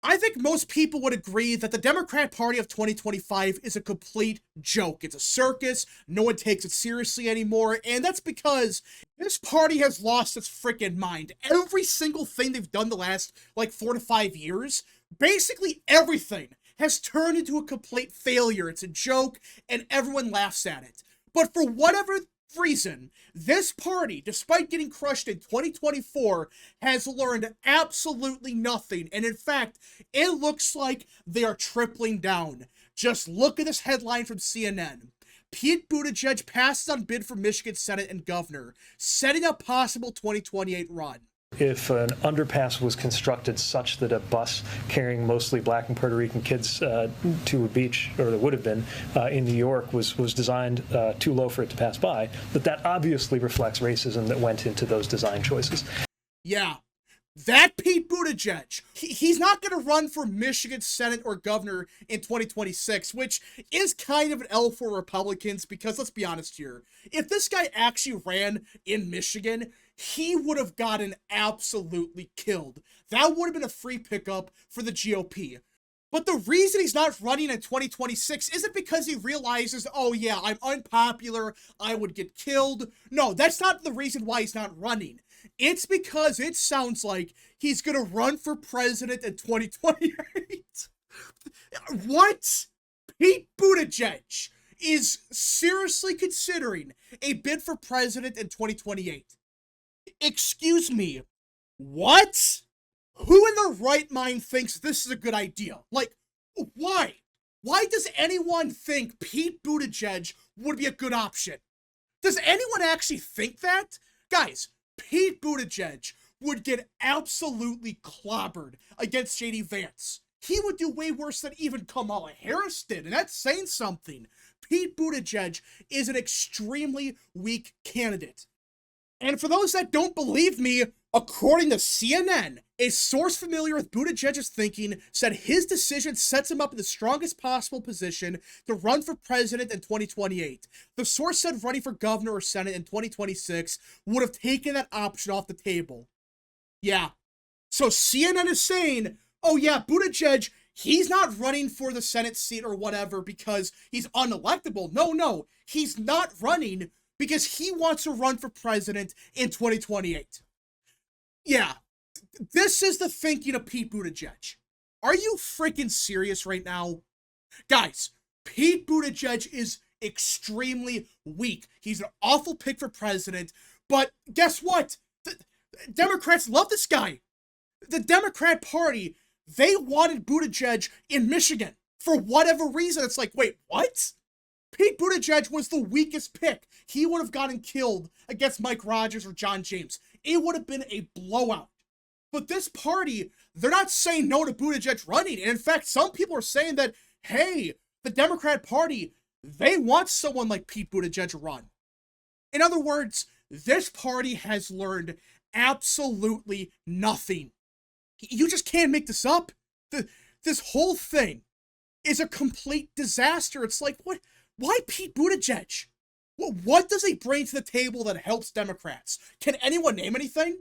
I think most people would agree that the Democrat Party of 2025 is a complete joke. It's a circus. No one takes it seriously anymore. And that's because this party has lost its freaking mind. Every single thing they've done the last, like, 4 to 5 years, basically everything has turned into a complete failure. It's a joke, and everyone laughs at it. But for whatever reason, this party, despite getting crushed in 2024, has learned absolutely nothing. And in fact, it looks like they are tripling down. Just look at this headline from CNN. Pete Buttigieg passes on bid for Michigan Senate and governor, setting up possible 2028 run. If an underpass was constructed such that a bus carrying mostly black and Puerto Rican kids to a beach, or there would have been, in New York was designed too low for it to pass by, that obviously reflects racism that went into those design choices. Yeah. That Pete Buttigieg, he's not going to run for Michigan Senate or governor in 2026, which is kind of an L for Republicans because, let's be honest here, if this guy actually ran in Michigan, he would have gotten absolutely killed. That would have been a free pickup for the GOP. But the reason he's not running in 2026 isn't because he realizes, oh yeah, I'm unpopular, I would get killed. No, that's not the reason why he's not running. It's because it sounds like he's gonna run for president in 2028. What? Pete Buttigieg is seriously considering a bid for president in 2028. Excuse me, what? Who in their right mind thinks this is a good idea? Like, why? Why does anyone think Pete Buttigieg would be a good option? Does anyone actually think that? Guys, Pete Buttigieg would get absolutely clobbered against J.D. Vance. He would do way worse than even Kamala Harris did, and that's saying something. Pete Buttigieg is an extremely weak candidate. And for those that don't believe me, according to CNN, a source familiar with Buttigieg's thinking said his decision sets him up in the strongest possible position to run for president in 2028. The source said running for governor or senate in 2026 would have taken that option off the table. Yeah. So CNN is saying, oh yeah, Buttigieg, he's not running for the Senate seat or whatever because he's unelectable. No, he's not running because he wants to run for president in 2028. Yeah, this is the thinking of Pete Buttigieg. Are you freaking serious right now? Guys, Pete Buttigieg is extremely weak. He's an awful pick for president, but guess what? The Democrats love this guy. The Democrat Party, they wanted Buttigieg in Michigan. For whatever reason, it's like, wait, what? Pete Buttigieg was the weakest pick. He would have gotten killed against Mike Rogers or John James. It would have been a blowout. But this party, they're not saying no to Buttigieg running. And in fact, some people are saying that, hey, the Democrat Party, they want someone like Pete Buttigieg to run. In other words, this party has learned absolutely nothing. You just can't make this up. This whole thing is a complete disaster. It's like, what? Why Pete Buttigieg? What does he bring to the table that helps Democrats? Can anyone name anything?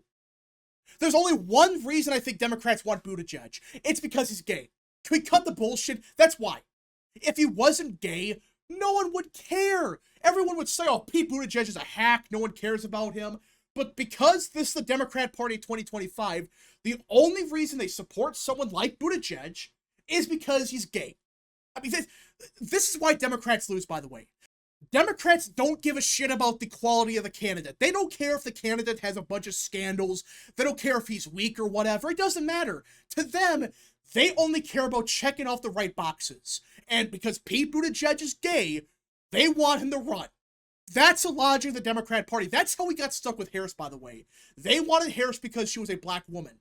There's only one reason I think Democrats want Buttigieg. It's because he's gay. Can we cut the bullshit? That's why. If he wasn't gay, no one would care. Everyone would say, oh, Pete Buttigieg is a hack. No one cares about him. But because this is the Democrat Party 2025, the only reason they support someone like Buttigieg is because he's gay. I mean, this is why Democrats lose, by the way. Democrats don't give a shit about the quality of the candidate. They don't care if the candidate has a bunch of scandals. They don't care if he's weak or whatever. It doesn't matter. To them, they only care about checking off the right boxes. And because Pete Buttigieg is gay, they want him to run. That's the logic of the Democrat Party. That's how we got stuck with Harris, by the way. They wanted Harris because she was a black woman.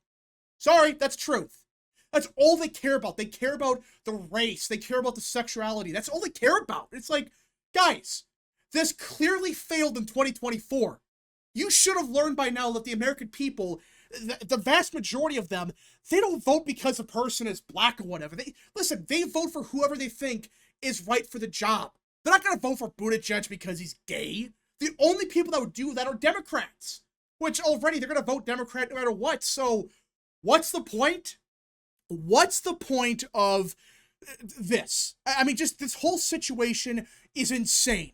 Sorry, that's truth. That's all they care about. They care about the race. They care about the sexuality. That's all they care about. It's like, guys, this clearly failed in 2024. You should have learned by now that the American people, the vast majority of them, they don't vote because the person is black or whatever. They vote for whoever they think is right for the job. They're not going to vote for Buttigieg because he's gay. The only people that would do that are Democrats, which already they're going to vote Democrat no matter what. So what's the point? What's the point of this? I mean, just this whole situation is insane.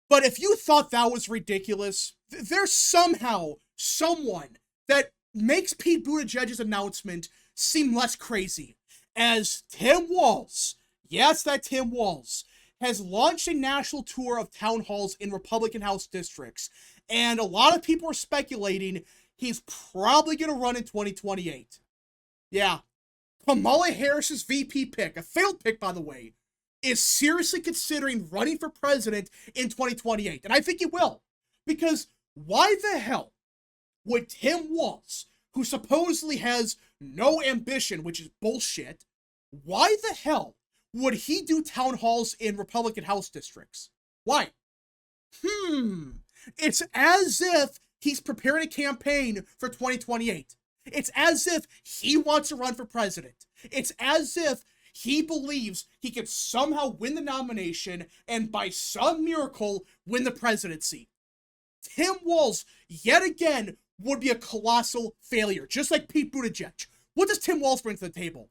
But if you thought that was ridiculous, there's somehow someone that makes Pete Buttigieg's announcement seem less crazy. As Tim Walz, yes, that Tim Walz, has launched a national tour of town halls in Republican House districts. And a lot of people are speculating he's probably going to run in 2028. Yeah. Kamala Harris's VP pick, a failed pick, by the way, is seriously considering running for president in 2028. And I think he will. Because why the hell would Tim Walz, who supposedly has no ambition, which is bullshit, why the hell would he do town halls in Republican House districts? Why? It's as if he's preparing a campaign for 2028. It's as if he wants to run for president. It's as if he believes he can somehow win the nomination and by some miracle win the presidency. Tim Walz, yet again, would be a colossal failure, just like Pete Buttigieg. What does Tim Walz bring to the table?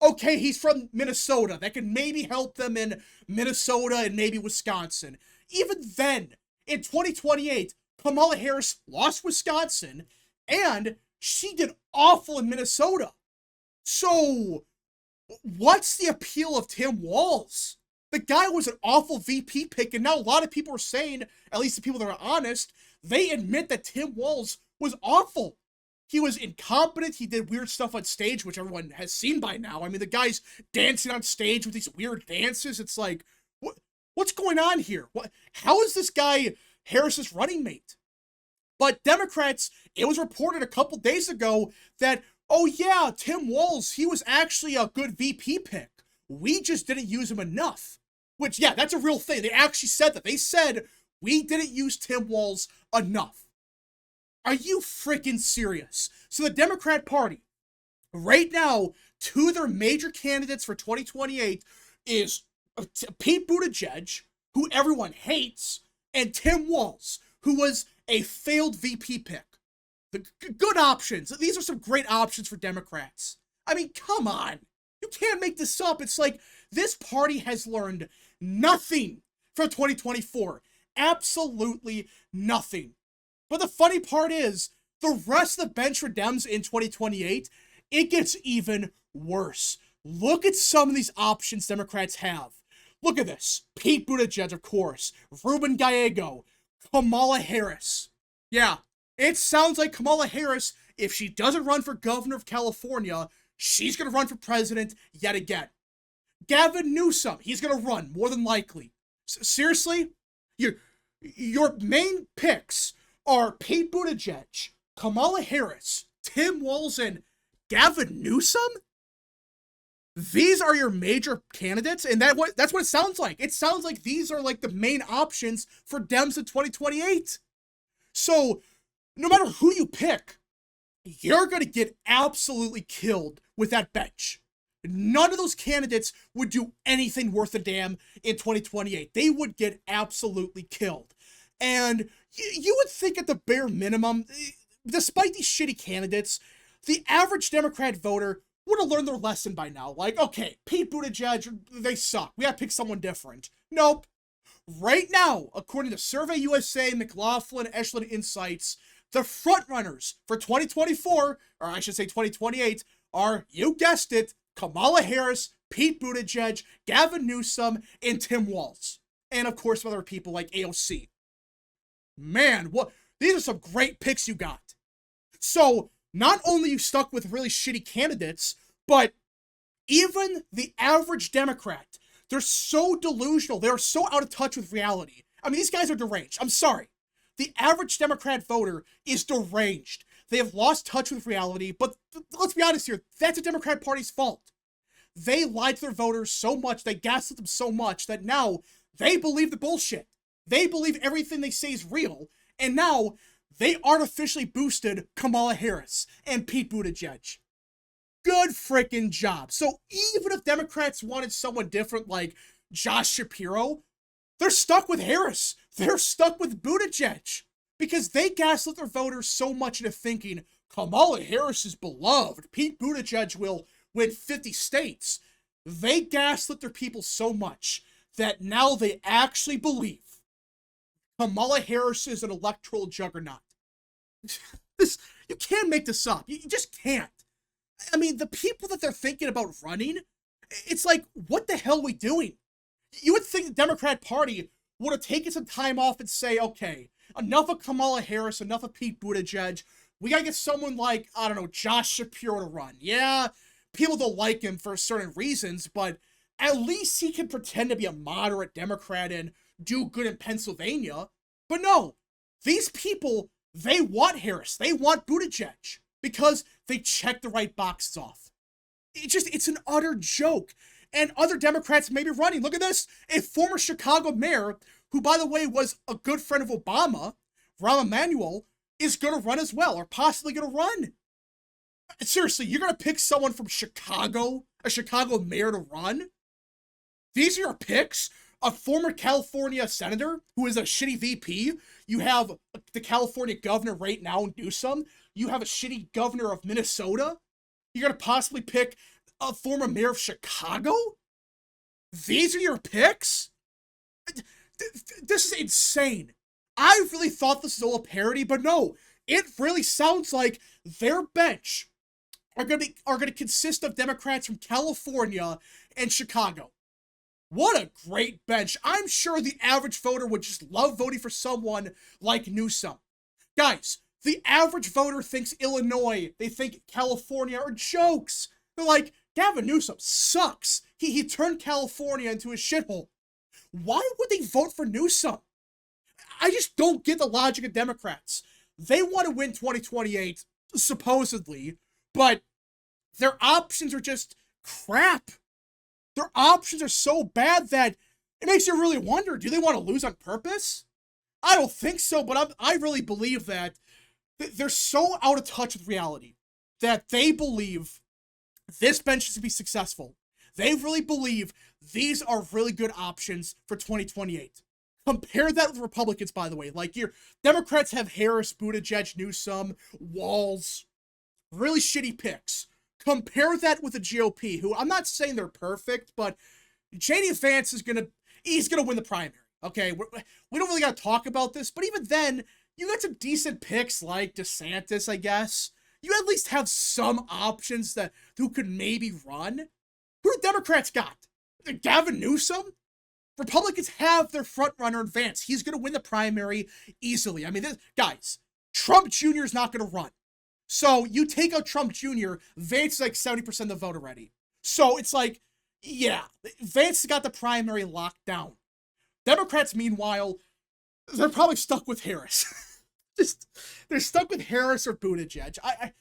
Okay, he's from Minnesota. That could maybe help them in Minnesota and maybe Wisconsin. Even then, in 2028, Kamala Harris lost Wisconsin, and she did awful in Minnesota. So, what's the appeal of Tim Walz? The guy was an awful VP pick, and now a lot of people are saying, at least the people that are honest, they admit that Tim Walz was awful. He was incompetent. He did weird stuff on stage, which everyone has seen by now. I mean, the guy's dancing on stage with these weird dances. It's like, what's going on here? How is this guy Harris's running mate? But Democrats, it was reported a couple days ago that, oh yeah, Tim Walz, he was actually a good VP pick. We just didn't use him enough. Which, yeah, that's a real thing. They actually said that. They said, we didn't use Tim Walz enough. Are you freaking serious? So the Democrat Party, right now, two of their major candidates for 2028 is Pete Buttigieg, who everyone hates, and Tim Walz, who was a failed VP pick. The good options. These are some great options for Democrats. I mean, come on. You can't make this up. It's like this party has learned nothing from 2024. Absolutely nothing. But the funny part is, the rest of the bench for Dems in 2028, it gets even worse. Look at some of these options Democrats have. Look at this. Pete Buttigieg, of course. Ruben Gallego. Kamala Harris. Yeah, it sounds like Kamala Harris, if she doesn't run for governor of California, she's going to run for president yet again. Gavin Newsom, he's going to run, more than likely. Seriously? Your main picks are Pete Buttigieg, Kamala Harris, Tim Walz, and Gavin Newsom? These are your major candidates, and that's what it sounds like. It sounds like these are like the main options for Dems in 2028. So, no matter who you pick, you're going to get absolutely killed with that bench. None of those candidates would do anything worth a damn in 2028. They would get absolutely killed. And you would think at the bare minimum, despite these shitty candidates, the average Democrat voter would have learned their lesson by now. Like, okay, Pete Buttigieg, they suck. We gotta pick someone different. Nope. Right now, according to Survey USA, McLaughlin, Echelon Insights, the frontrunners for 2024, or I should say 2028, are, you guessed it, Kamala Harris, Pete Buttigieg, Gavin Newsom, and Tim Walz. And of course, other people like AOC. Man, these are some great picks you got. So, not only are you stuck with really shitty candidates, but even the average Democrat, they're so delusional, they're so out of touch with reality. I mean, these guys are deranged. I'm sorry. The average Democrat voter is deranged. They have lost touch with reality, but let's be honest here, that's the Democrat Party's fault. They lied to their voters so much, they gaslit them so much, that now they believe the bullshit. They believe everything they say is real, and now they artificially boosted Kamala Harris and Pete Buttigieg. Good freaking job. So even if Democrats wanted someone different like Josh Shapiro, they're stuck with Harris. They're stuck with Buttigieg because they gaslit their voters so much into thinking Kamala Harris is beloved. Pete Buttigieg will win 50 states, they gaslit their people so much that now they actually believe Kamala Harris is an electoral juggernaut. This, you can't make this up. You just can't. I mean, the people that they're thinking about running, it's like, what the hell are we doing? You would think the Democrat Party would have taken some time off and say, okay, enough of Kamala Harris, enough of Pete Buttigieg. We gotta get someone like, I don't know, Josh Shapiro to run. Yeah, people don't like him for certain reasons, but at least he can pretend to be a moderate Democrat and do good in Pennsylvania. But no, these people, they want Harris. They want Buttigieg because they check the right boxes off. It's an utter joke. And other Democrats may be running. Look at this. A former Chicago mayor, who, by the way, was a good friend of Obama, Rahm Emanuel, is going to run as well, or possibly going to run. Seriously, you're going to pick someone from Chicago, a Chicago mayor, to run? These are your picks? A former California senator who is a shitty VP. You have the California governor right now, Newsom. You have a shitty governor of Minnesota. You're going to possibly pick a former mayor of Chicago? These are your picks? This is insane. I really thought this was all a parody, but no. It really sounds like their bench are going to consist of Democrats from California and Chicago. What a great bench. I'm sure the average voter would just love voting for someone like Newsom. Guys, the average voter thinks Illinois, they think California are jokes. They're like, Gavin Newsom sucks. He turned California into a shithole. Why would they vote for Newsom? I just don't get the logic of Democrats. They want to win 2028, supposedly, but their options are just crap. Their options are so bad that it makes you really wonder, do they want to lose on purpose? I don't think so, but I really believe that they're so out of touch with reality that they believe this bench is to be successful. They really believe these are really good options for 2028. Compare that with Republicans, by the way. Like, your Democrats have Harris, Buttigieg, Newsom, Walz. Really shitty picks. Compare that with the GOP, who I'm not saying they're perfect, but J.D. Vance is he's gonna win the primary. Okay, we don't really gotta talk about this, but even then, you got some decent picks like DeSantis, I guess. You at least have some options who could maybe run. Who do Democrats got? Gavin Newsom? Republicans have their front runner in Vance. He's gonna win the primary easily. I mean, guys, Trump Jr. is not gonna run. So you take out Trump Jr., Vance is like 70% of the vote already. So it's like, yeah, Vance has got the primary locked down. Democrats, meanwhile, they're probably stuck with Harris. They're stuck with Harris or Buttigieg. I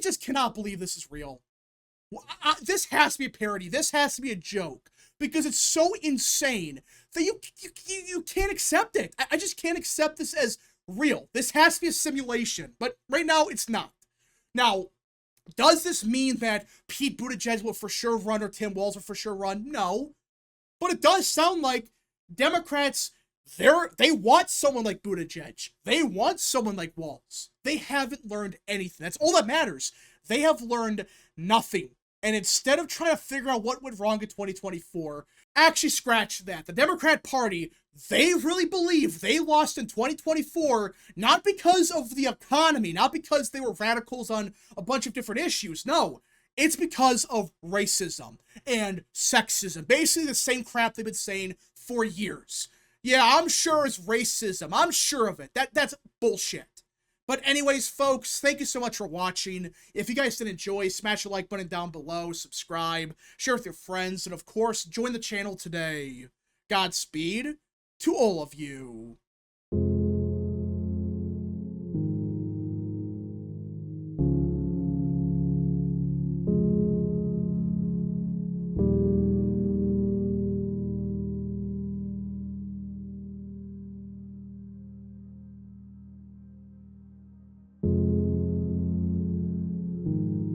just cannot believe this is real. This has to be a parody. This has to be a joke because it's so insane that you can't accept it. I just can't accept this as real. This has to be a simulation, but right now it's not. Now, does this mean that Pete Buttigieg will for sure run or Tim Walz will for sure run? No. But it does sound like Democrats, they want someone like Buttigieg. They want someone like Walz. They haven't learned anything. That's all that matters. They have learned nothing. And instead of trying to figure out what went wrong in 2024, actually scratch that. The Democrat Party, they really believe they lost in 2024, not because of the economy, not because they were radicals on a bunch of different issues. No, it's because of racism and sexism. Basically the same crap they've been saying for years. Yeah, I'm sure it's racism. I'm sure of it. That's bullshit. But anyways, folks, thank you so much for watching. If you guys did enjoy, smash the like button down below, subscribe, share with your friends, and of course, join the channel today. Godspeed to all of you.